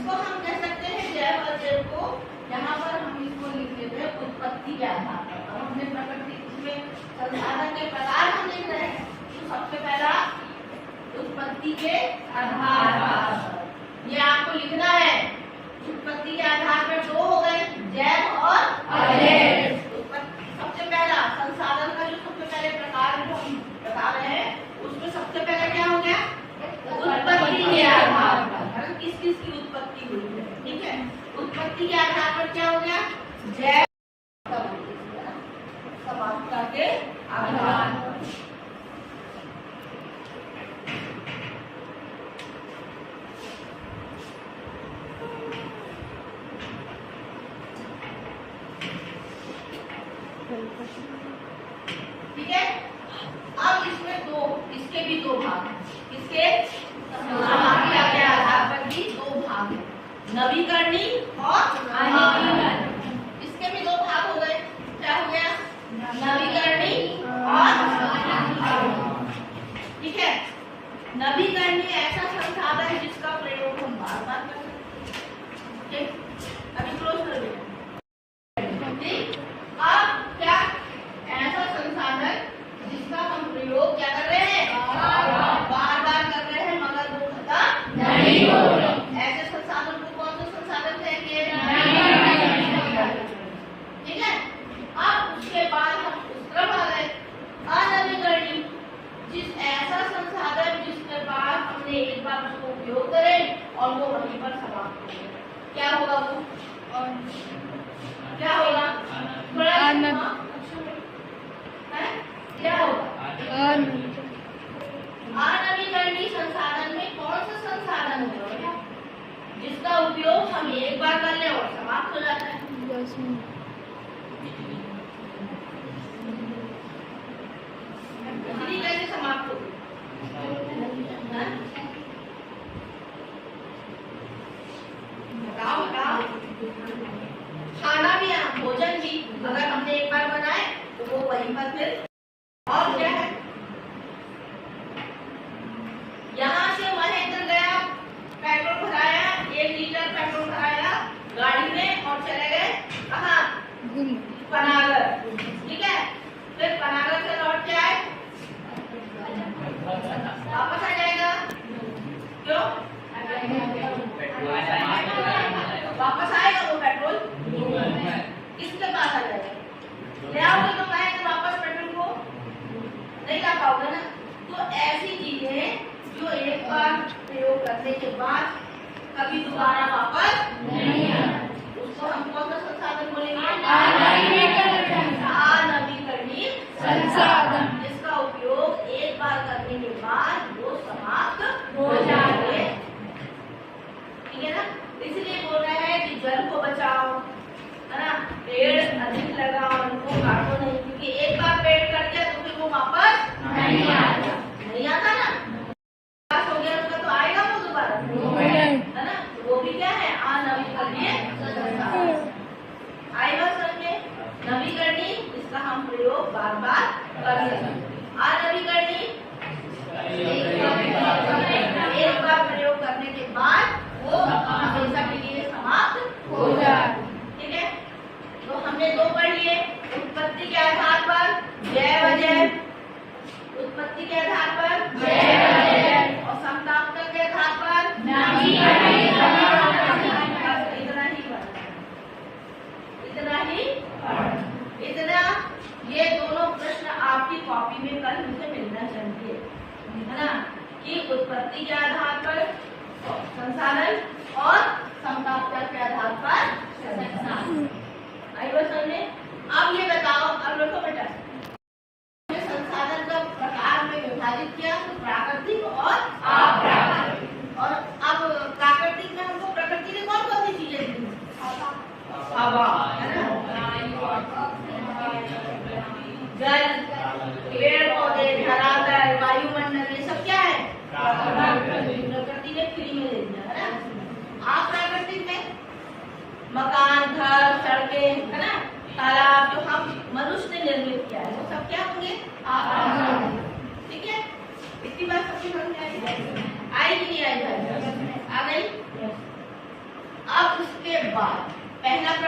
इसको हम कह सकते हैं जैव अजैव को। यहाँ पर हम इसको लिख लेते हैं उत्पत्ति के आधार पर। अब हमने प्रकृति में संसाधन के प्रकार हम लिख रहे हैं, तो सबसे पहला उत्पत्ति के आधार पर ये आपको लिखना है। उत्पत्ति के आधार पर दो हो गए, जैव और अजैव। सबसे पहला संसाधन का जो सबसे पहले प्रकार जो हम बता रहे हैं, उसमें सबसे पहले क्या हो गया? उत्पत्ति के आधार पर किस किस की उत्पत्ति हुई है, ठीक है। उत्पत्ति के आधार पर क्या हो गया? जैव समाप्तता के आधार पर। ठीक है। अब इसमें इसके भी दो भाग हैं। इसके समाप्ति के आधार पर भी दो भाग हैं, नवीकरणी और आनीकरण। इसके भी दो भाग हो गए, क्या हो गया? नवीकरणी और ठीक है। नवीकरणी ऐसा संसाधन जिसका प्रयोग हम बार बार कर सकते हैं। अभी क्लोज कर दें। अब क्या ऐसा संसाधन जिसका हम प्रयोग क्या कर रहे हैं? बार बार कर रहे हैं, मगर वो खत्म नहीं हो रहा। ऐसे संसाधन को कौन सा संसाधन कहेंगे? ठीक है। अब उसके बाद हम उस तरफ आ गए अनवीकरणीय, जिस ऐसा संसाधन जिसके बाद हमने एक बार उसको उपयोग करे और वो वहीं पर समाप्त हो गया। क्या होगा वो? क्या होगा? क्या होगा? अनवीकरणीय संसाधन में कौन सा संसाधन होगा जिसका उपयोग हम एक बार कर ले और समाप्त हो जाता है? बिजली कैसे समाप्त होगी? बताओ बताओ। खाना भी, भोजन भी अगर हमने एक बार बनाए तो वो वहीं पर फिर। और क्या है? यहाँ से महेंद्र गया, पेट्रोल भराया, 1 लीटर पेट्रोल भराया गाड़ी में और चले गए कहाँ? पनागर। ठीक है। फिर पनागर से लौट के आए, वापस आ जाएगा। क्यों? वापस आएगा वो पेट्रोल किसके पास आ जाएगा? ले आओगे तो महेंद्र वापस पेट्रोल को नहीं ला पाओगे ना। तो ऐसी चीजें जो एक बार प्रयोग करने के बाद कभी दोबारा वापस नहीं आना, उसको हम कौन सा संसाधन बोलेंगे? अनवीकरणीय संसाधन, जिसका उपयोग एक बार करने के बाद वो समाप्त हो जाए। ठीक है ना। इसलिए बोल रहे हैं कि जल को बचाओ, है ना, पेड़ अधिक लगाओ, उनको काटो नहीं, क्योंकि एक बार पेड़ कट गया तो फिर वो वापस नहीं आता। नहीं आता ना, हो गया उसका तो आएगा वो दोबारा, है ना। वो भी क्या है? अनवीकरणीय संसाधन। आएगा समझ में? नवीकरणीय इसका हम प्रयोग बार बार कर सकते हैं। अनवीकरणीय एक बार प्रयोग करने के बाद वो हमेशा के लिए समाप्त हो जाए। ठीक है। तो हमने दो पढ़ लिए, उत्पत्ति के आधार पर जैव अजैव, उत्पत्ति के आधार पर जैव अजैव और समतापता के आधार पर नवीकरणीय। इतना ये दोनों प्रश्न आपकी कॉपी में कल मुझे मिलना चाहिए, है ना, कि उत्पत्ति के आधार पर संसाधन और समतापता के आधार पर संसाधन। आई बात समझे? अब ये बताओ, अब रखो बेटा, संसाधन का प्रकार में विभाजित किया तो प्राकृतिक और अप्राकृतिक। और अब प्राकृतिक में हमको प्रकृति ने कौन कौन सी चीजें दी? हवा, है ना, जल, पेड़ पौधे, धरातल, वायुमंडल, ये सब क्या है? प्रकृति ने फ्री में दे दिया, है ना। अप्राकृतिक में मकान, घर, सड़कें, है ना, तालाब, जो हम मनुष्य ने निर्मित किया है, वो सब क्या होंगे? ठीक है। इतनी बात सबकी समझ में आई कि नहीं आई? आ गई। बाद। पहला